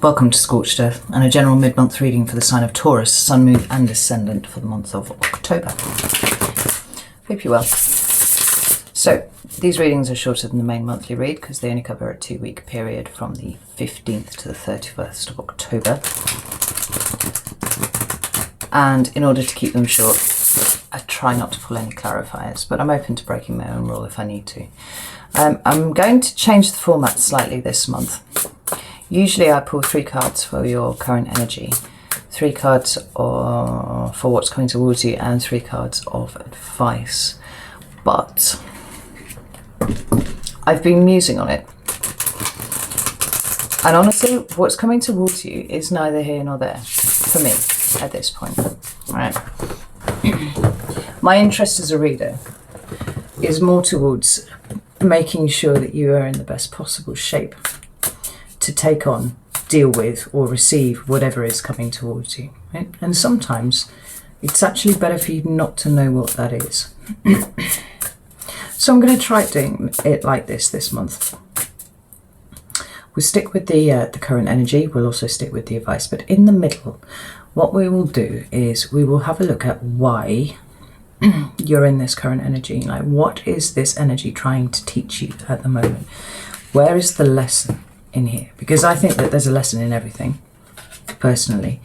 Welcome to Scorched Earth and a general mid-month reading for the sign of Taurus, Sun, Moon and Ascendant for the month of October. Hope you're well. So, these readings are shorter than the main monthly read because they only cover a 2-week period from the 15th to the 31st of October. And in order to keep them short, I try not to pull any clarifiers, but I'm open to breaking my own rule if I need to. I'm going to change the format slightly this month. Usually I pull 3 cards for your current energy, 3 cards for what's coming towards you, and 3 cards of advice. But I've been musing on it. And honestly, what's coming towards you is neither here nor there for me at this point. Right. My interest as a reader is more towards making sure that you are in the best possible shape to take on, deal with, or receive whatever is coming towards you. Right? And sometimes it's actually better for you not to know what that is. So I'm going to try doing it like this month. We'll stick with the current energy. We'll also stick with the advice. But in the middle, what we will do is we will have a look at why you're in this current energy. Like, what is this energy trying to teach you at the moment? Where is the lesson in here? Because I think that there's a lesson in everything, personally.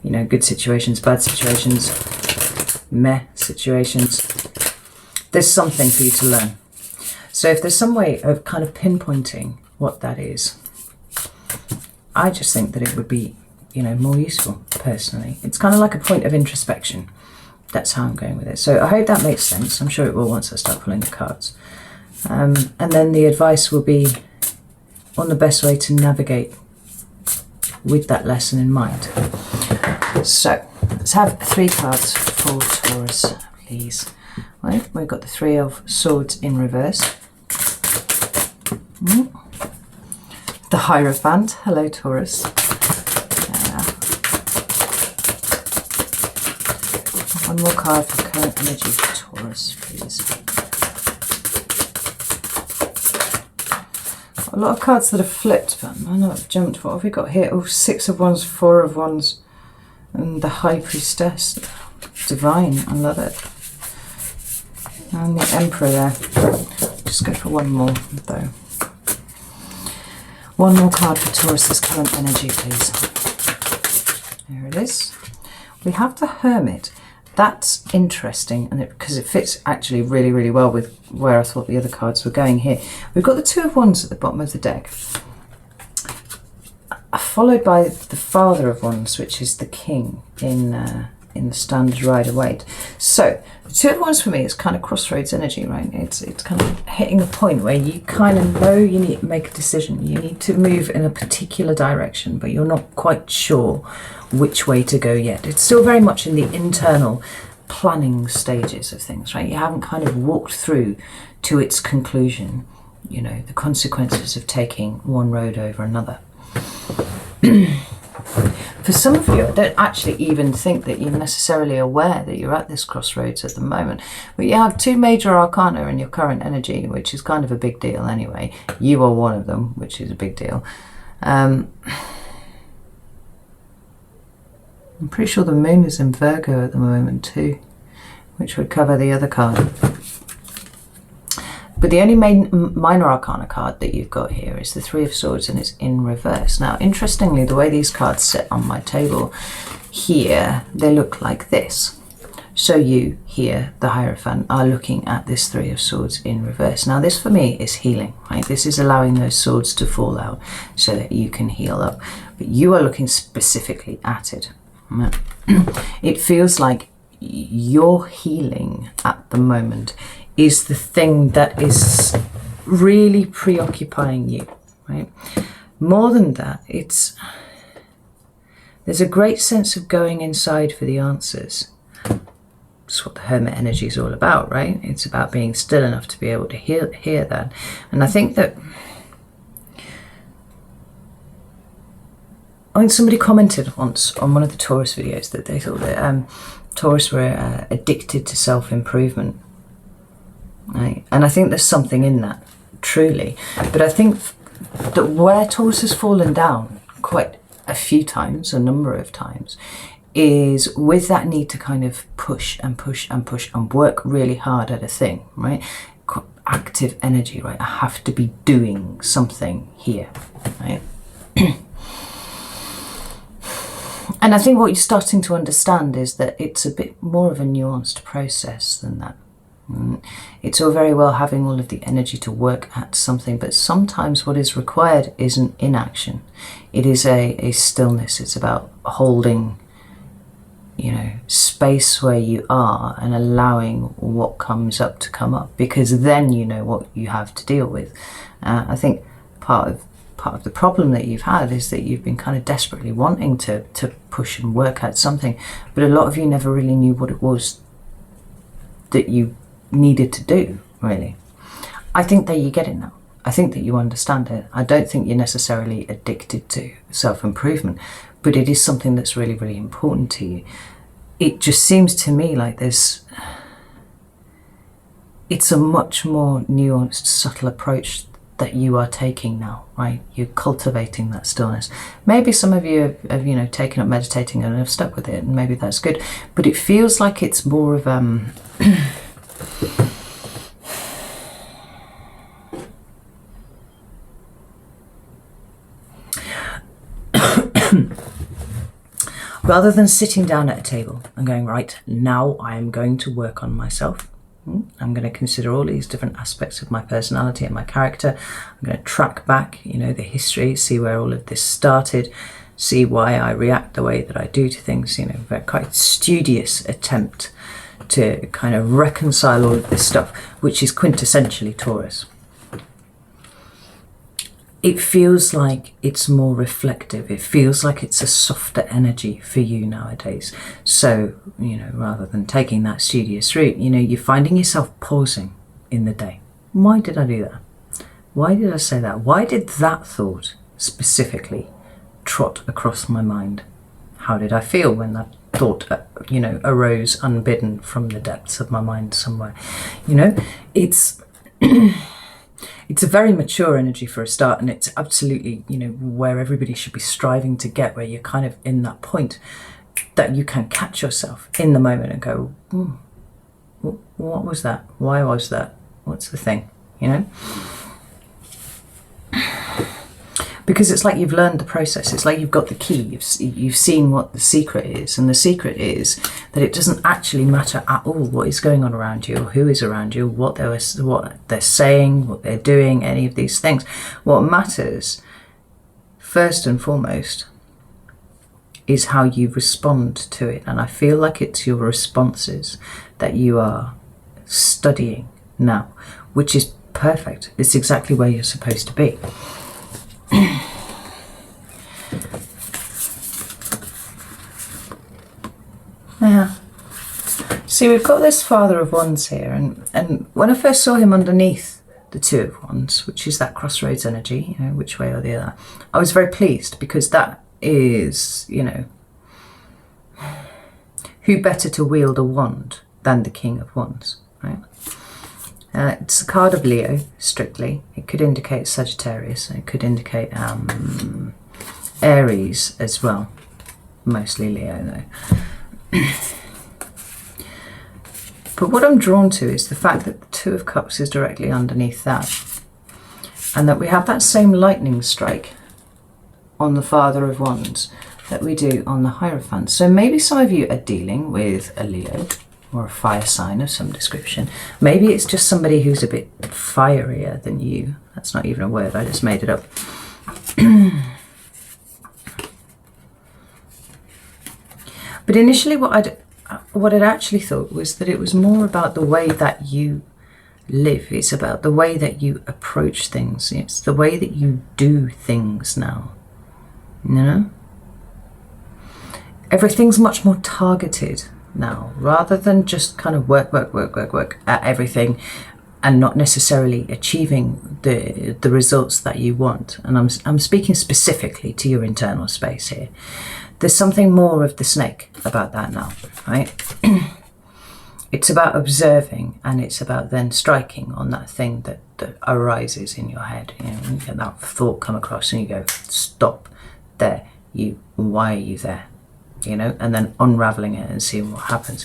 You know, good situations, bad situations, meh situations. There's something for you to learn. So if there's some way of kind of pinpointing what that is, I just think that it would be, you know, more useful, personally. It's kind of like a point of introspection. That's how I'm going with it. So I hope that makes sense. I'm sure it will once I start pulling the cards. And then the advice will be on the best way to navigate with that lesson in mind. So let's have 3 cards for Taurus, please. Right, we've got the 3 of Swords in reverse. The Hierophant. Hello, Taurus. One more card for current energy for Taurus, please. A lot of cards that are flipped, but I know I've jumped. What have we got here? Oh, 6 of Wands, 4 of Wands, and the High Priestess. Divine, I love it. And the Emperor there. Just go for one more, though. One more card for Taurus's current energy, please. There it is. We have the Hermit. That's interesting, and because it fits actually really, really well with where I thought the other cards were going here. We've got the 2 of Wands at the bottom of the deck, followed by the Father of Wands, which is the King in the standard Rider-Waite. So the 2 of Wands for me is kind of crossroads energy, right? It's kind of hitting a point where you kind of know you need to make a decision. You need to move in a particular direction, but you're not quite sure which way to go yet. It's still very much in the internal planning stages of things, right? You haven't kind of walked through to its conclusion, you know, the consequences of taking one road over another. For some of you, I don't actually even think that you're necessarily aware that you're at this crossroads at the moment. But you have 2 major arcana in your current energy, which is kind of a big deal anyway. You are one of them, which is a big deal. I'm pretty sure the moon is in Virgo at the moment too, which would cover the other card. But the only minor arcana card that you've got here is the 3 of Swords, and it's in reverse. Now, interestingly, the way these cards sit on my table here, they look like this. So you, here, the Hierophant, are looking at this 3 of Swords in reverse. Now, this for me is healing, right? This is allowing those swords to fall out so that you can heal up. But you are looking specifically at it. It feels like your healing at the moment is the thing that is really preoccupying you, right? More than that, there's a great sense of going inside for the answers. That's what the Hermit energy is all about, right? It's about being still enough to be able to hear that. And I think that somebody commented once on one of the Taurus videos that they thought that Taurus were addicted to self-improvement. Right? And I think there's something in that, truly. But I think that where Taurus has fallen down quite a few times, a number of times, is with that need to kind of push and push and push and work really hard at a thing, right? Active energy, right? I have to be doing something here, right? And I think what you're starting to understand is that it's a bit more of a nuanced process than that. It's all very well having all of the energy to work at something, but sometimes what is required isn't inaction. It is a stillness. It's about holding, you know, space where you are and allowing what comes up to come up, because then you know what you have to deal with. I think part of the problem that you've had is that you've been kind of desperately wanting to push and work at something, but a lot of you never really knew what it was that you needed to do, really. I think that you get it now. I think that you understand it. I don't think you're necessarily addicted to self-improvement, but it is something that's really, really important to you. It just seems to me like it's a much more nuanced, subtle approach that you are taking now, right? You're cultivating that stillness. Maybe some of you have you know, taken up meditating and have stuck with it, and maybe that's good, but it feels like it's more of rather than sitting down at a table and going, right, now I am going to work on myself. I'm going to consider all these different aspects of my personality and my character. I'm going to track back, you know, the history, see where all of this started, see why I react the way that I do to things, you know, a quite studious attempt to kind of reconcile all of this stuff, which is quintessentially Taurus. It feels like it's more reflective. It feels like it's a softer energy for you nowadays. So, you know, rather than taking that studious route, you know, you're finding yourself pausing in the day. Why did I do that? Why did I say that? Why did that thought specifically trot across my mind? How did I feel when that thought, you know, arose unbidden from the depths of my mind somewhere? You know, it's... It's a very mature energy for a start, and it's absolutely, you know, where everybody should be striving to get, where you're kind of in that point that you can catch yourself in the moment and go, what was that? Why was that? What's the thing? You know? Because it's like you've learned the process. It's like you've got the key. You've seen what the secret is. And the secret is that it doesn't actually matter at all what is going on around you, or who is around you, what they're saying, what they're doing, any of these things. What matters, first and foremost, is how you respond to it. And I feel like it's your responses that you are studying now, which is perfect. It's exactly where you're supposed to be. Yeah. See, we've got this Father of Wands here, and when I first saw him underneath the Two of Wands, which is that crossroads energy, you know, which way or the other, I was very pleased, because that is, you know, who better to wield a wand than the King of Wands, right? It's a card of Leo, strictly. It could indicate Sagittarius, and it could indicate Aries as well. Mostly Leo, though. But what I'm drawn to is the fact that the Two of Cups is directly underneath that, and that we have that same lightning strike on the Father of Wands that we do on the Hierophant. So maybe some of you are dealing with a Leo or a fire sign of some description. Maybe it's just somebody who's a bit fierier than you. That's not even a word, I just made it up. But initially what I'd actually thought was that it was more about the way that you live. It's about the way that you approach things. It's the way that you do things now. You know? Everything's much more targeted now, rather than just kind of work at everything and not necessarily achieving the results that you want. And I'm speaking specifically to your internal space here. There's something more of the snake about that now, right? It's about observing, and it's about then striking on that thing that arises in your head. You know, you get that thought come across and you go, stop there. you, why are you there, you know, and then unraveling it and seeing what happens.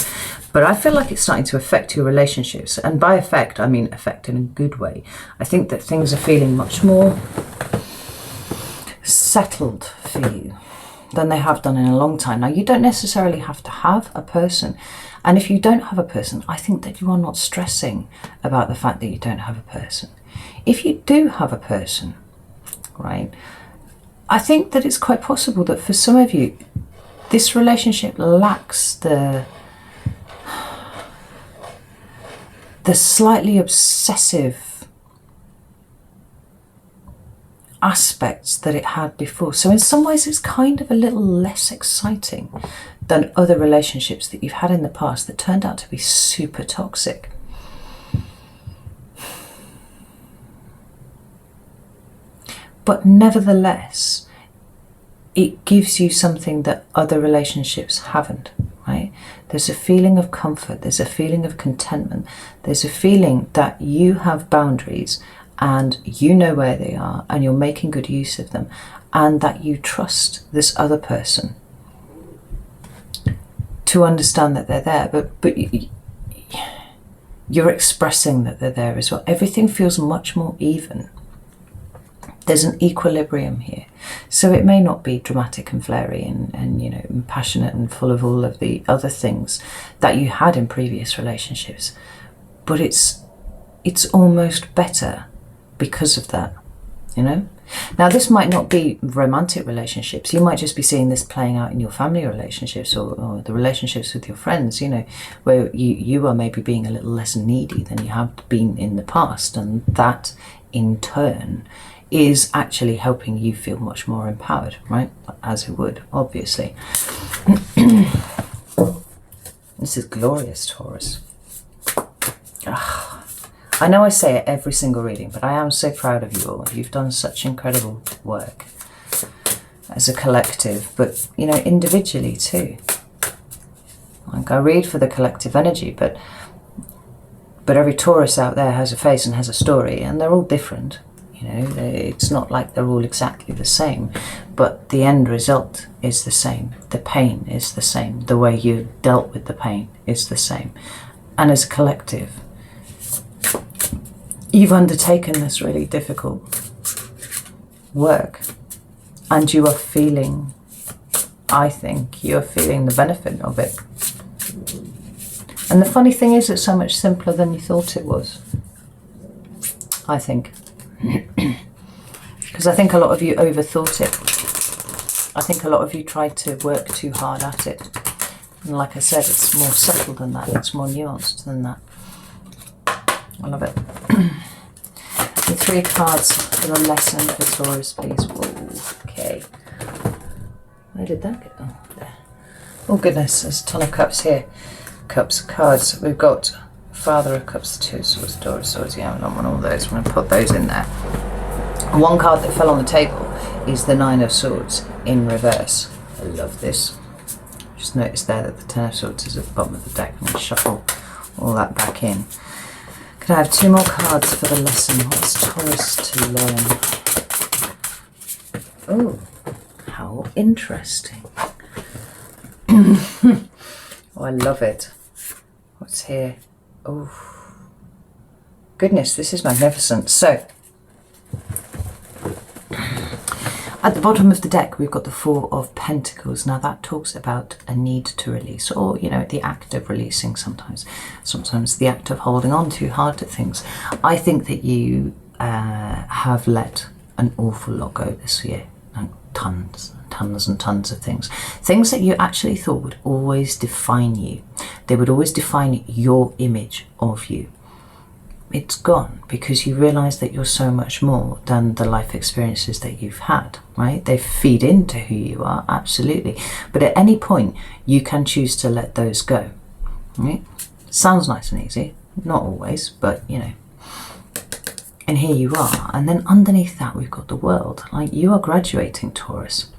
But I feel like it's starting to affect your relationships, and by affect I mean affect in a good way. I think that things are feeling much more settled for you than they have done in a long time. Now, you don't necessarily have to have a person, and if you don't have a person, I think that you are not stressing about the fact that you don't have a person. If you do have a person, right, I think that it's quite possible that for some of you this relationship lacks the slightly obsessive aspects that it had before. So in some ways it's kind of a little less exciting than other relationships that you've had in the past that turned out to be super toxic. But nevertheless, it gives you something that other relationships haven't, right? There's a feeling of comfort, there's a feeling of contentment, there's a feeling that you have boundaries and you know where they are and you're making good use of them, and that you trust this other person to understand that they're there, but you're expressing that they're there as well. Everything feels much more even. There's an equilibrium here. So it may not be dramatic and flary and you know, passionate and full of all of the other things that you had in previous relationships, but it's almost better because of that, you know. Now, this might not be romantic relationships. You might just be seeing this playing out in your family relationships or the relationships with your friends, you know, where you are maybe being a little less needy than you have been in the past, and that in turn is actually helping you feel much more empowered, right? As it would, obviously. This is glorious, Taurus. I know I say it every single reading, but I am so proud of you all. You've done such incredible work as a collective, but, you know, individually too. Like, I read for the collective energy, but every Taurus out there has a face and has a story, and they're all different. You know, it's not like they're all exactly the same, but the end result is the same. The pain is the same. The way you dealt with the pain is the same. And as a collective, you've undertaken this really difficult work, and you are feeling, I think, you are feeling the benefit of it. And the funny thing is, it's so much simpler than you thought it was, I think. Because I think a lot of you overthought it. I think a lot of you tried to work too hard at it. And like I said, it's more subtle than that. It's more nuanced than that. I love it. The 3 cards for the lesson for Taurus, please. Whoa, okay. Where did that go? Oh, there. Oh goodness, there's a ton of cups here. Cups, cards. We've got Father of Cups, 2 of Swords, Door of Swords. Yeah, I don't want all those. I'm going to put those in there. One card that fell on the table is the 9 of Swords in reverse. I love this. Just notice there that the 10 of Swords is at the bottom of the deck. I'm going to shuffle all that back in. Could I have 2 more cards for the lesson? What's Taurus to learn? Oh, how interesting. Oh, I love it. What's here? Oh, goodness, this is magnificent. So, at the bottom of the deck, we've got the 4 of Pentacles. Now, that talks about a need to release, or, you know, the act of releasing sometimes. Sometimes the act of holding on too hard to things. I think that you have let an awful lot go this year. Like tons and tons of things. Things that you actually thought would always define you. They would always define your image of you. It's gone because you realise that you're so much more than the life experiences that you've had, right? They feed into who you are, absolutely. But at any point, you can choose to let those go, right? Sounds nice and easy. Not always, but, you know. And here you are. And then underneath that, we've got the World. Like, you are graduating, Taurus.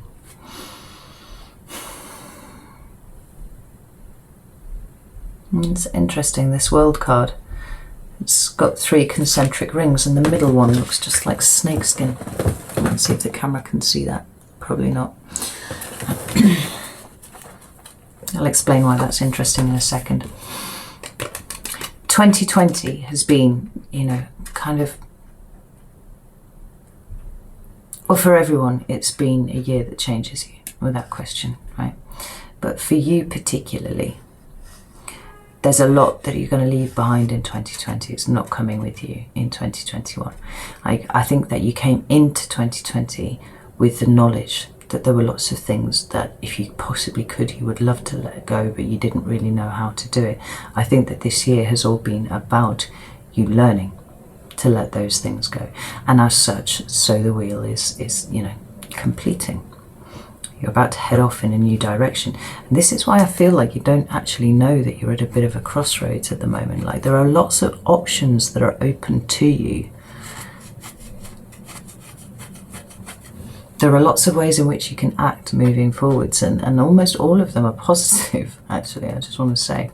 It's interesting, this World card. It's got 3 concentric rings, and the middle one looks just like snakeskin. Let's see if the camera can see that. Probably not. I'll explain why that's interesting in a second. 2020 has been, kind of, well, for everyone, it's been a year that changes you, without question, right? But for you particularly, there's a lot that you're going to leave behind in 2020. It's not coming with you in 2021. I think that you came into 2020 with the knowledge that there were lots of things that if you possibly could, you would love to let go, but you didn't really know how to do it. I think that this year has all been about you learning to let those things go. And as such, so the wheel is completing. You're about to head off in a new direction. And this is why I feel like you don't actually know that you're at a bit of a crossroads at the moment. Like, there are lots of options that are open to you. There are lots of ways in which you can act moving forwards, and almost all of them are positive, actually, I just want to say.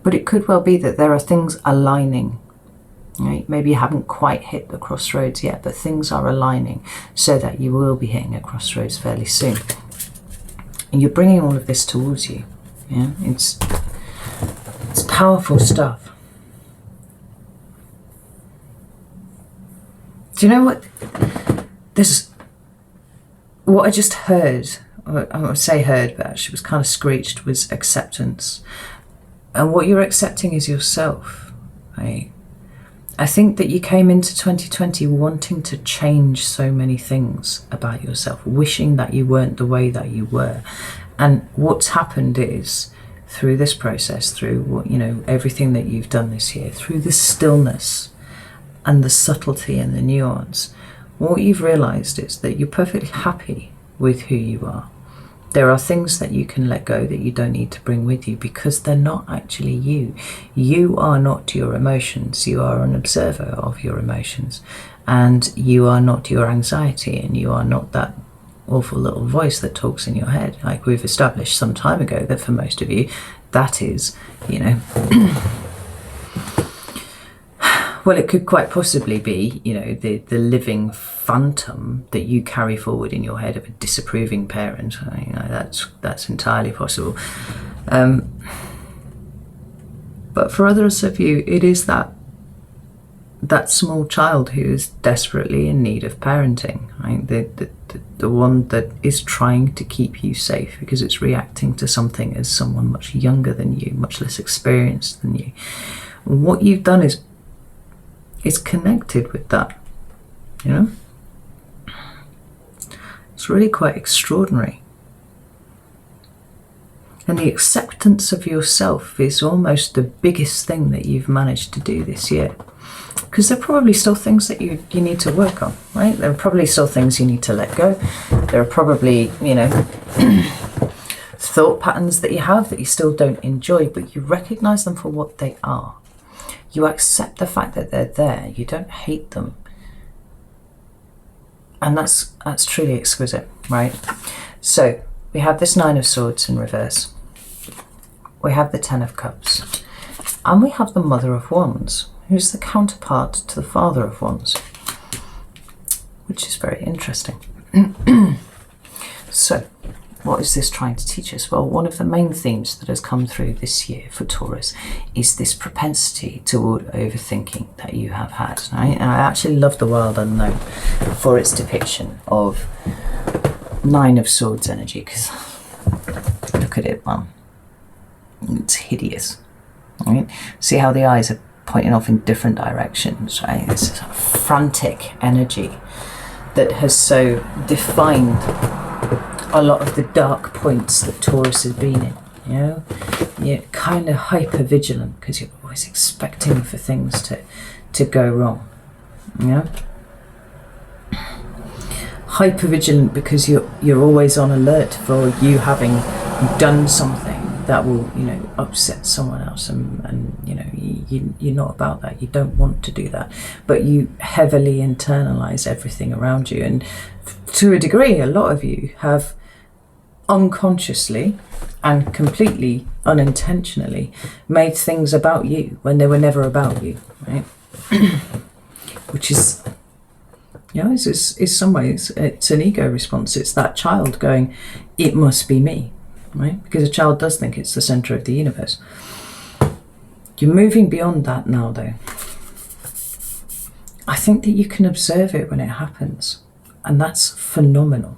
But it could well be that there are things aligning. Right? Maybe you haven't quite hit the crossroads yet, but things are aligning so that you will be hitting a crossroads fairly soon. And you're bringing all of this towards you. Yeah, it's powerful stuff. Do you know what? What I just heard, I would say heard, but actually was kind of screeched, was acceptance. And what you're accepting is yourself, right? I think that you came into 2020 wanting to change so many things about yourself, wishing that you weren't the way that you were. And what's happened is, through this process, through what, everything that you've done this year, through the stillness and the subtlety and the nuance, what you've realized is that you're perfectly happy with who you are. There are things that you can let go that you don't need to bring with you because they're not actually you. You are not your emotions. You are an observer of your emotions. And you are not your anxiety, and you are not that awful little voice that talks in your head. Like we've established some time ago that for most of you, that is, well, it could quite possibly be, the living phantom that you carry forward in your head of a disapproving parent. That's entirely possible. But for others of you, it is that small child who is desperately in need of parenting, right? The one that is trying to keep you safe because it's reacting to something as someone much younger than you, much less experienced than you. What you've done is connected with that, It's really quite extraordinary. And the acceptance of yourself is almost the biggest thing that you've managed to do this year. Because there are probably still things that you need to work on, right? There are probably still things you need to let go. There are probably, thought patterns that you have that you still don't enjoy, but you recognize them for what they are. You accept the fact that they're there. You don't hate them. And that's truly exquisite, right? So we have this Nine of Swords in reverse. We have the Ten of Cups. And we have the Mother of Wands, who's the counterpart to the Father of Wands, which is very interesting. So what is this trying to teach us? Well, one of the main themes that has come through this year for Taurus is this propensity toward overthinking that you have had, right? And I actually love the Wild Unknown for its depiction of Nine of Swords energy, because look at it, man. It's hideous, right? See how the eyes are pointing off in different directions, right? This is a frantic energy that has so defined a lot of the dark points that Taurus has been in. You're kind of hyper vigilant because you're always expecting for things to go wrong. Hyper vigilant because you're always on alert for you having done something that will upset someone else, and you're not about that. You don't want to do that, but you heavily internalize everything around you, and to a degree a lot of you have unconsciously and completely unintentionally made things about you when they were never about you, right? Which is Yeah, is some ways it's an ego response. It's that child going, it must be me, right? Because a child does think it's the center of the universe. You're moving beyond that now, though. I think that you can observe it when it happens, and that's phenomenal.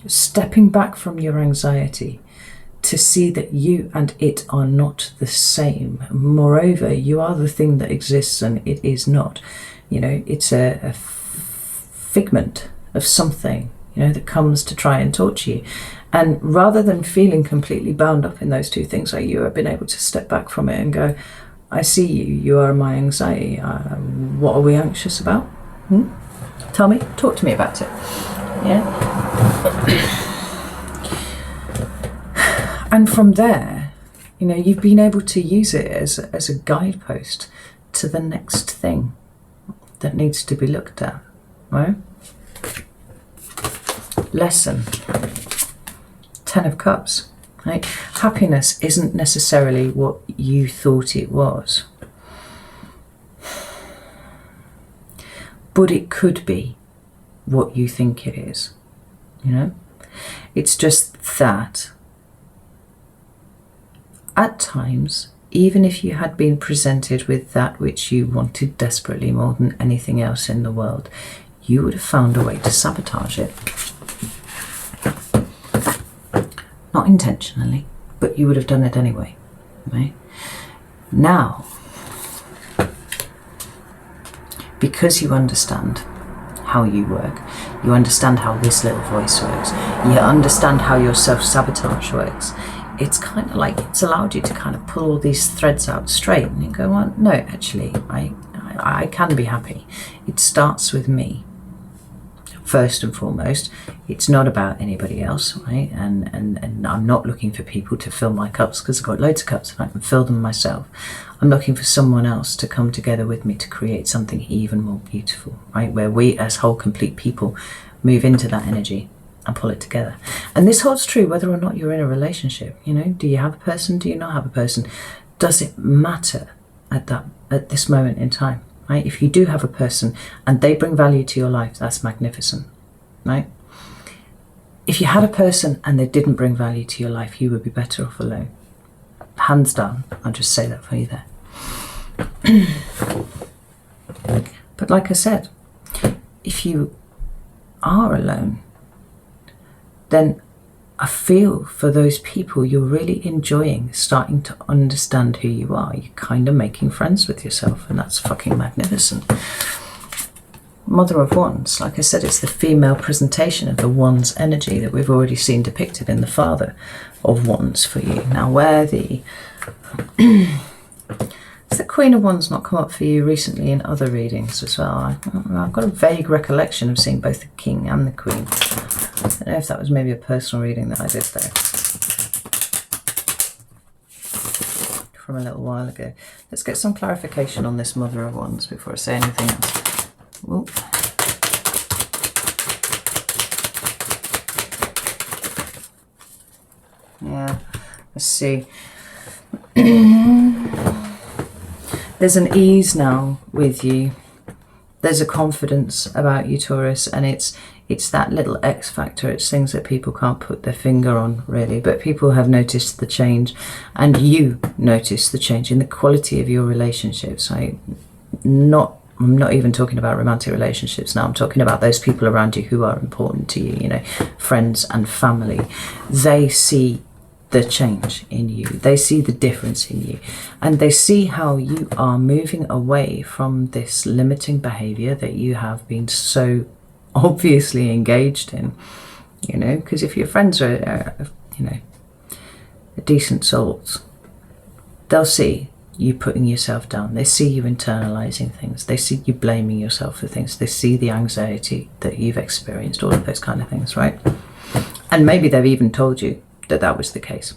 Stepping back from your anxiety to see that you and it are not the same. Moreover, you are the thing that exists and it is not. You know, it's a figment of something, you know, that comes to try and torture you. And rather than feeling completely bound up in those two things, like you have been able to step back from it and go, I see you, you are my anxiety. What are we anxious about? Tell me, talk to me about it. Yeah. And from there, you know, you've been able to use it as a guidepost to the next thing that needs to be looked at, right? Lesson, 10 of Cups, right? Happiness isn't necessarily what you thought it was, but it could be what you think it is, you know? It's just that at times, even if you had been presented with that which you wanted desperately more than anything else in the world, you would have found a way to sabotage it. Not intentionally, but you would have done it anyway, right? Now, because you understand how you work, you understand how this little voice works, you understand how your self-sabotage works, it's kind of like it's allowed you to kind of pull all these threads out straight and you go, well, no, actually, I can be happy. It starts with me. First and foremost, it's not about anybody else, right? And I'm not looking for people to fill my cups because I've got loads of cups and I can fill them myself. I'm looking for someone else to come together with me to create something even more beautiful, right? Where we as whole complete people move into that energy and pull it together. And this holds true whether or not you're in a relationship. You know, do you have a person? Do you not have a person? Does it matter at this moment in time? Right? If you do have a person and they bring value to your life, that's magnificent, right? If you had a person and they didn't bring value to your life, you would be better off alone. Hands down, I'll just say that for you there. But like I said, if you are alone, then I feel for those people you're really enjoying starting to understand who you are. You're kind of making friends with yourself, and that's fucking magnificent. Mother of Wands, like I said, it's the female presentation of the Wands energy that we've already seen depicted in the Father of Wands for you. Now, where the has the Queen of Wands not come up for you recently in other readings as well? I've got a vague recollection of seeing both the King and the Queen. I don't know if that was maybe a personal reading that I did there from a little while ago. Let's get some clarification on this Mother of Wands before I say anything else. Ooh. Yeah, let's see. There's an ease now with you. There's a confidence about you, Taurus, and it's that little X factor. It's things that people can't put their finger on, really, but people have noticed the change, and you notice the change in the quality of your relationships. I'm not even talking about romantic relationships now. I'm talking about those people around you who are important to you, you know, friends and family. They see the change in you. They see the difference in you, and they see how you are moving away from this limiting behavior that you have been so obviously engaged in, you know, because if your friends are you know, decent souls, they'll see you putting yourself down. They see you internalizing things. They see you blaming yourself for things. They see the anxiety that you've experienced, all of those kind of things, right? And maybe they've even told you that that was the case.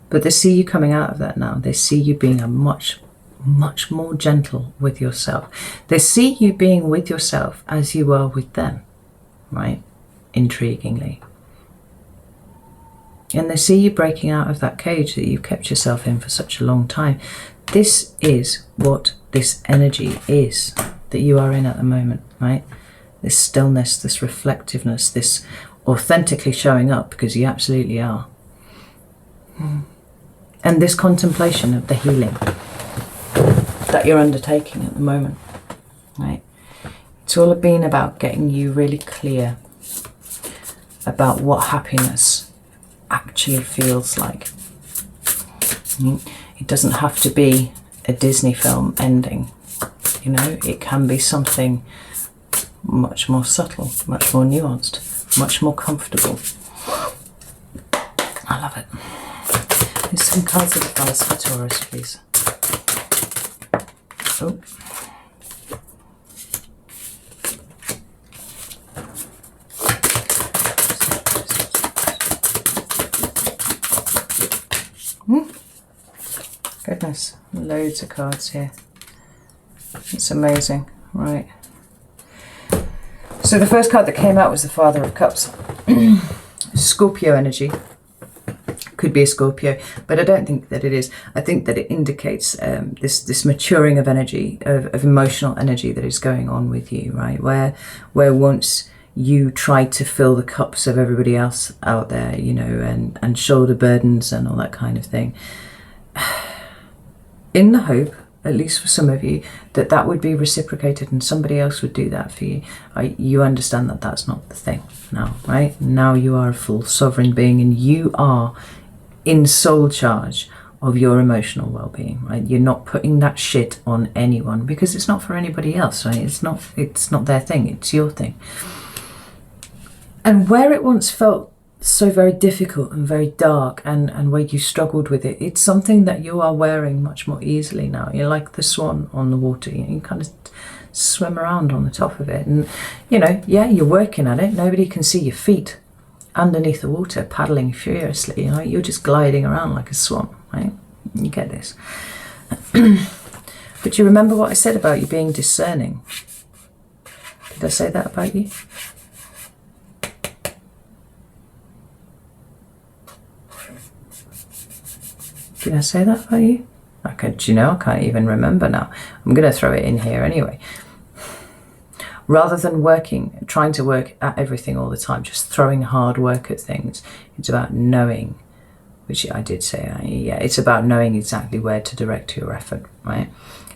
But they see you coming out of that now. They see you being a much more gentle with yourself. They see you being with yourself as you are with them, right? Intriguingly. And they see you breaking out of that cage that you've kept yourself in for such a long time. this is what this energy is that you are in at the moment, right? This stillness, this reflectiveness, this authentically showing up, because you absolutely are. And this contemplation of the healing that you're undertaking at the moment, right? It's all been about getting you really clear about what happiness actually feels like. It doesn't have to be a Disney film ending, you know, it can be something much more subtle, much more nuanced, much more comfortable. I love it. There's some cards of advice for Taurus, please. Oh. Goodness, loads of cards here. It's amazing, right? So the first card that came out was the Father of Cups. Scorpio energy. Could be a Scorpio, but I don't think that it is. I think that it indicates this maturing of energy, of emotional energy that is going on with you, right? Where once you tried to fill the cups of everybody else out there, you know, and shoulder burdens and all that kind of thing, in the hope, at least for some of you, that that would be reciprocated and somebody else would do that for you. You understand that that's not the thing now, right? Now you are a full sovereign being and you are in sole charge of your emotional well-being, right? You're not putting that shit on anyone because it's not for anybody else, right? It's not their thing, it's your thing. And where it once felt so very difficult and very dark and where you struggled with it, it's something that you are wearing much more easily now. You're like the swan on the water, you kind of swim around on the top of it, and you know, yeah, you're working at it. Nobody can see your feet underneath the water paddling furiously, right? You're just gliding around like a swan, right? You get this. But you remember what I said about you being discerning? Did I say that about you? Did I say that about you? Do you know, I can't even remember now. I'm going to throw it in here anyway. Rather than trying to work at everything all the time, just throwing hard work at things, it's about knowing, which I did say, yeah, it's about knowing exactly where to direct your effort, right?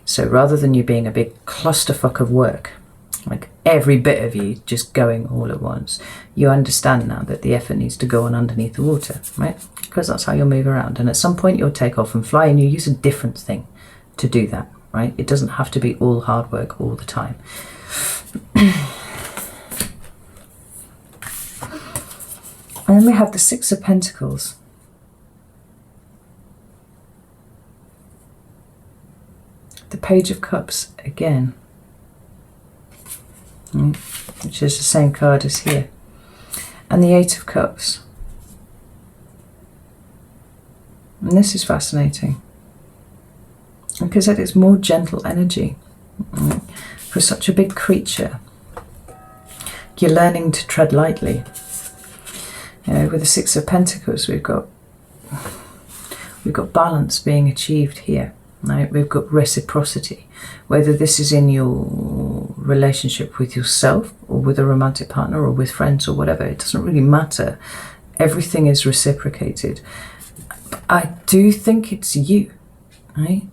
So rather than you being a big clusterfuck of work, like every bit of you just going all at once, you understand now that the effort needs to go on underneath the water, right? Because that's how you'll move around. And at some point you'll take off and fly and you use a different thing to do that, right? It doesn't have to be all hard work all the time. And then we have the Six of Pentacles. The Page of Cups again, which is the same card as here. And the Eight of Cups. And this is fascinating because it is more gentle energy. For such a big creature, you're learning to tread lightly. You know, with the Six of Pentacles, we've got balance being achieved here. Right? We've got reciprocity, whether this is in your relationship with yourself or with a romantic partner or with friends or whatever. It doesn't really matter. Everything is reciprocated. I do think it's you, right?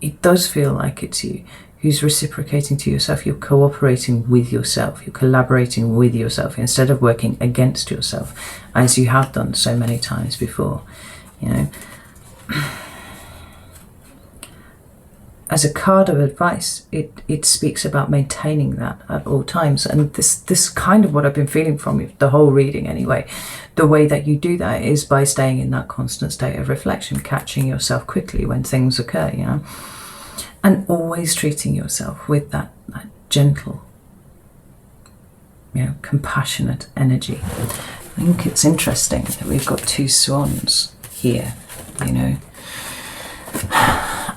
It does feel like it's you who's reciprocating to yourself. You're cooperating with yourself. You're collaborating with yourself instead of working against yourself, as you have done so many times before. You know, as a card of advice, it speaks about maintaining that at all times. And this kind of what I've been feeling from you, the whole reading anyway. The way that you do that is by staying in that constant state of reflection, catching yourself quickly when things occur, you know, and always treating yourself with that gentle, you know, compassionate energy. I think it's interesting that we've got two swans here, you know.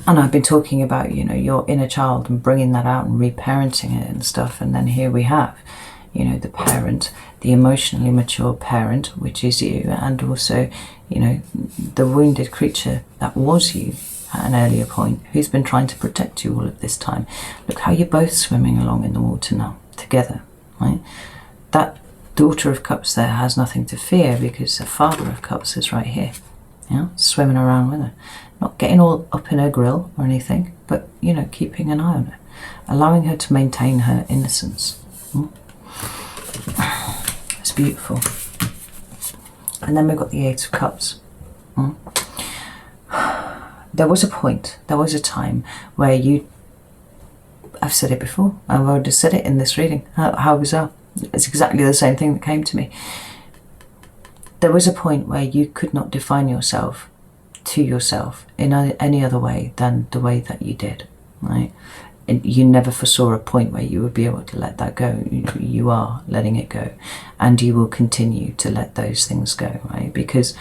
And I've been talking about, you know, your inner child and bringing that out and reparenting it and stuff. And then here we have, you know, the parent, the emotionally mature parent, which is you, and also you know, the wounded creature that was you at an earlier point, who's been trying to protect you all of this time. Look how you're both swimming along in the water now, together, right? That Daughter of Cups there has nothing to fear because the Father of Cups is right here, yeah, swimming around with her. Not getting all up in her grill or anything, but, you know, keeping an eye on her, allowing her to maintain her innocence. It's beautiful. And then we've got the Eight of Cups. There was a point, there was a time where you, I've said it before, I've already said it in this reading, how bizarre. It's exactly the same thing that came to me. There was a point where you could not define yourself to yourself in any other way than the way that you did, right? And you never foresaw a point where you would be able to let that go. You are letting it go, and you will continue to let those things go, right? Because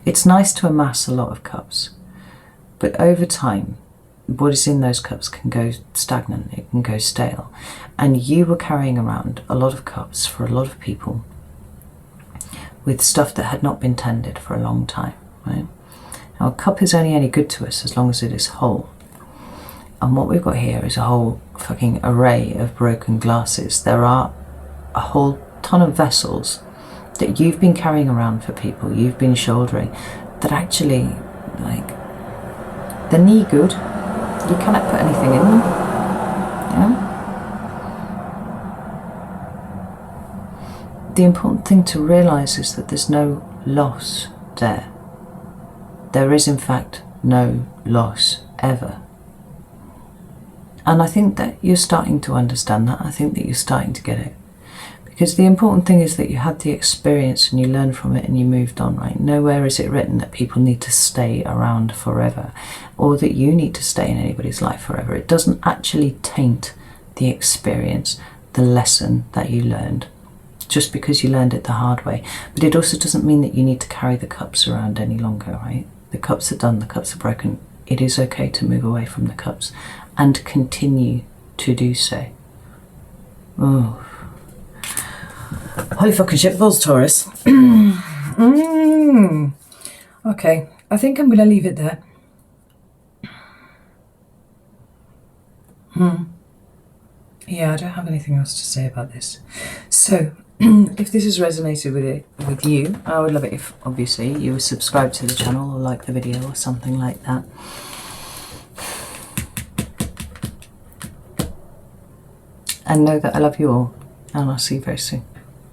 it's nice to amass a lot of cups, but over time, what is in those cups can go stagnant, it can go stale. And you were carrying around a lot of cups for a lot of people with stuff that had not been tended for a long time, right? Now, a cup is only any good to us as long as it is whole. And what we've got here is a whole fucking array of broken glasses. There are a whole ton of vessels that you've been carrying around for people, you've been shouldering, that actually, like, they're knee good. You cannot put anything in them, yeah? The important thing to realise is that there's no loss there. There is, in fact, no loss ever. And I think that you're starting to understand that. I think that you're starting to get it. Because the important thing is that you had the experience and you learned from it and you moved on, right? Nowhere is it written that people need to stay around forever or that you need to stay in anybody's life forever. It doesn't actually taint the experience, the lesson that you learned, just because you learned it the hard way. But it also doesn't mean that you need to carry the cups around any longer, right? The cups are done, the cups are broken. It is okay to move away from the cups and continue to do so. Oh. Holy fucking shit balls, Taurus. Okay, I think I'm going to leave it there. Yeah, I don't have anything else to say about this. So, if this has resonated with you, I would love it if, obviously, you would subscribe to the channel or like the video or something like that. And know that I love you all, and I'll see you very soon.